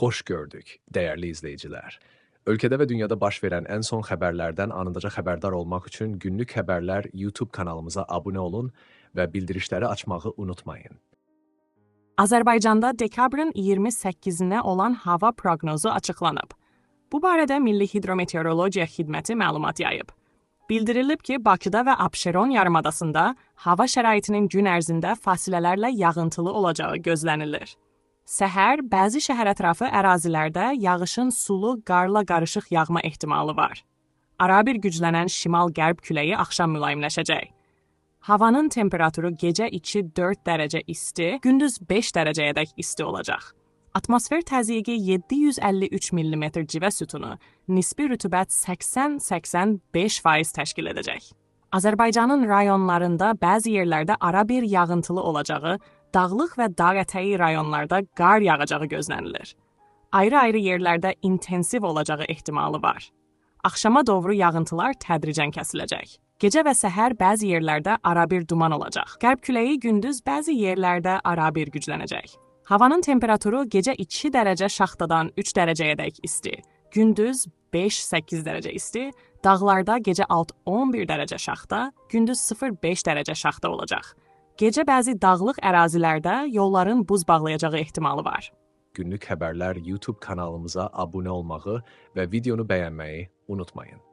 Hoş gördük, değerli izleyiciler. Ülkede ve dünyada baş verən ən son xəbərlərdən anındaca xəbərdar olmaq üçün Günlük Xəbərlər YouTube kanalımıza abunə olun və bildirişləri açmağı unutmayın. Azərbaycanda dekabrın 28-nə olan hava proqnozu açıqlanıb. Bu barədə Milli Hidrometeorologiya Xidməti məlumat yayıb. Bildirilib ki, Bakıda və Abşeron yarımadasında hava şəraitinin gün ərzində fasilələrlə yağıntılı olacağı gözlənilir. Səhər bəzi şəhərətrafı ərazilərdə yağışın sulu, qarla qarışıq yağma ehtimalı var. Arabir güclənən şimal-qərb küləyi axşam mülayimləşəcək. Havanın temperaturu gecə 2-4 dərəcə isti, gündüz 5 dərəcəyədək isti olacaq. Atmosfer təzyiqi 753 mm civə sütunu, nisbi rütubət 80-85% təşkil edəcək. Azərbaycanın rayonlarında bəzi yerlərdə arabir yağıntılı olacağı, dağlıq və dağ ətəyi rayonlarda qar yağacağı gözlənilir. Ayrı-ayrı yerlərdə intensiv olacağı ehtimalı var. Axşama doğru yağıntılar tədricən kəsiləcək. Gecə və səhər bəzi yerlərdə arabir duman olacaq. Qərb küləyi gündüz bəzi yerlərdə arabir güclənəcək. Havanın temperaturu gecə 2 dərəcə şaxtadan 3 dərəcəyədək isti, gündüz 5-8 dərəcə isti, dağlarda gecə 6-11 dərəcə şaxta, gündüz 0-5 dərəcə şaxta olacaq. Gecə bəzi dağlıq ərazilərdə yolların buz bağlayacağı ehtimalı var. Günlük Xəbərlər YouTube kanalımıza abunə olmağı və videonu bəyənməyi unutmayın.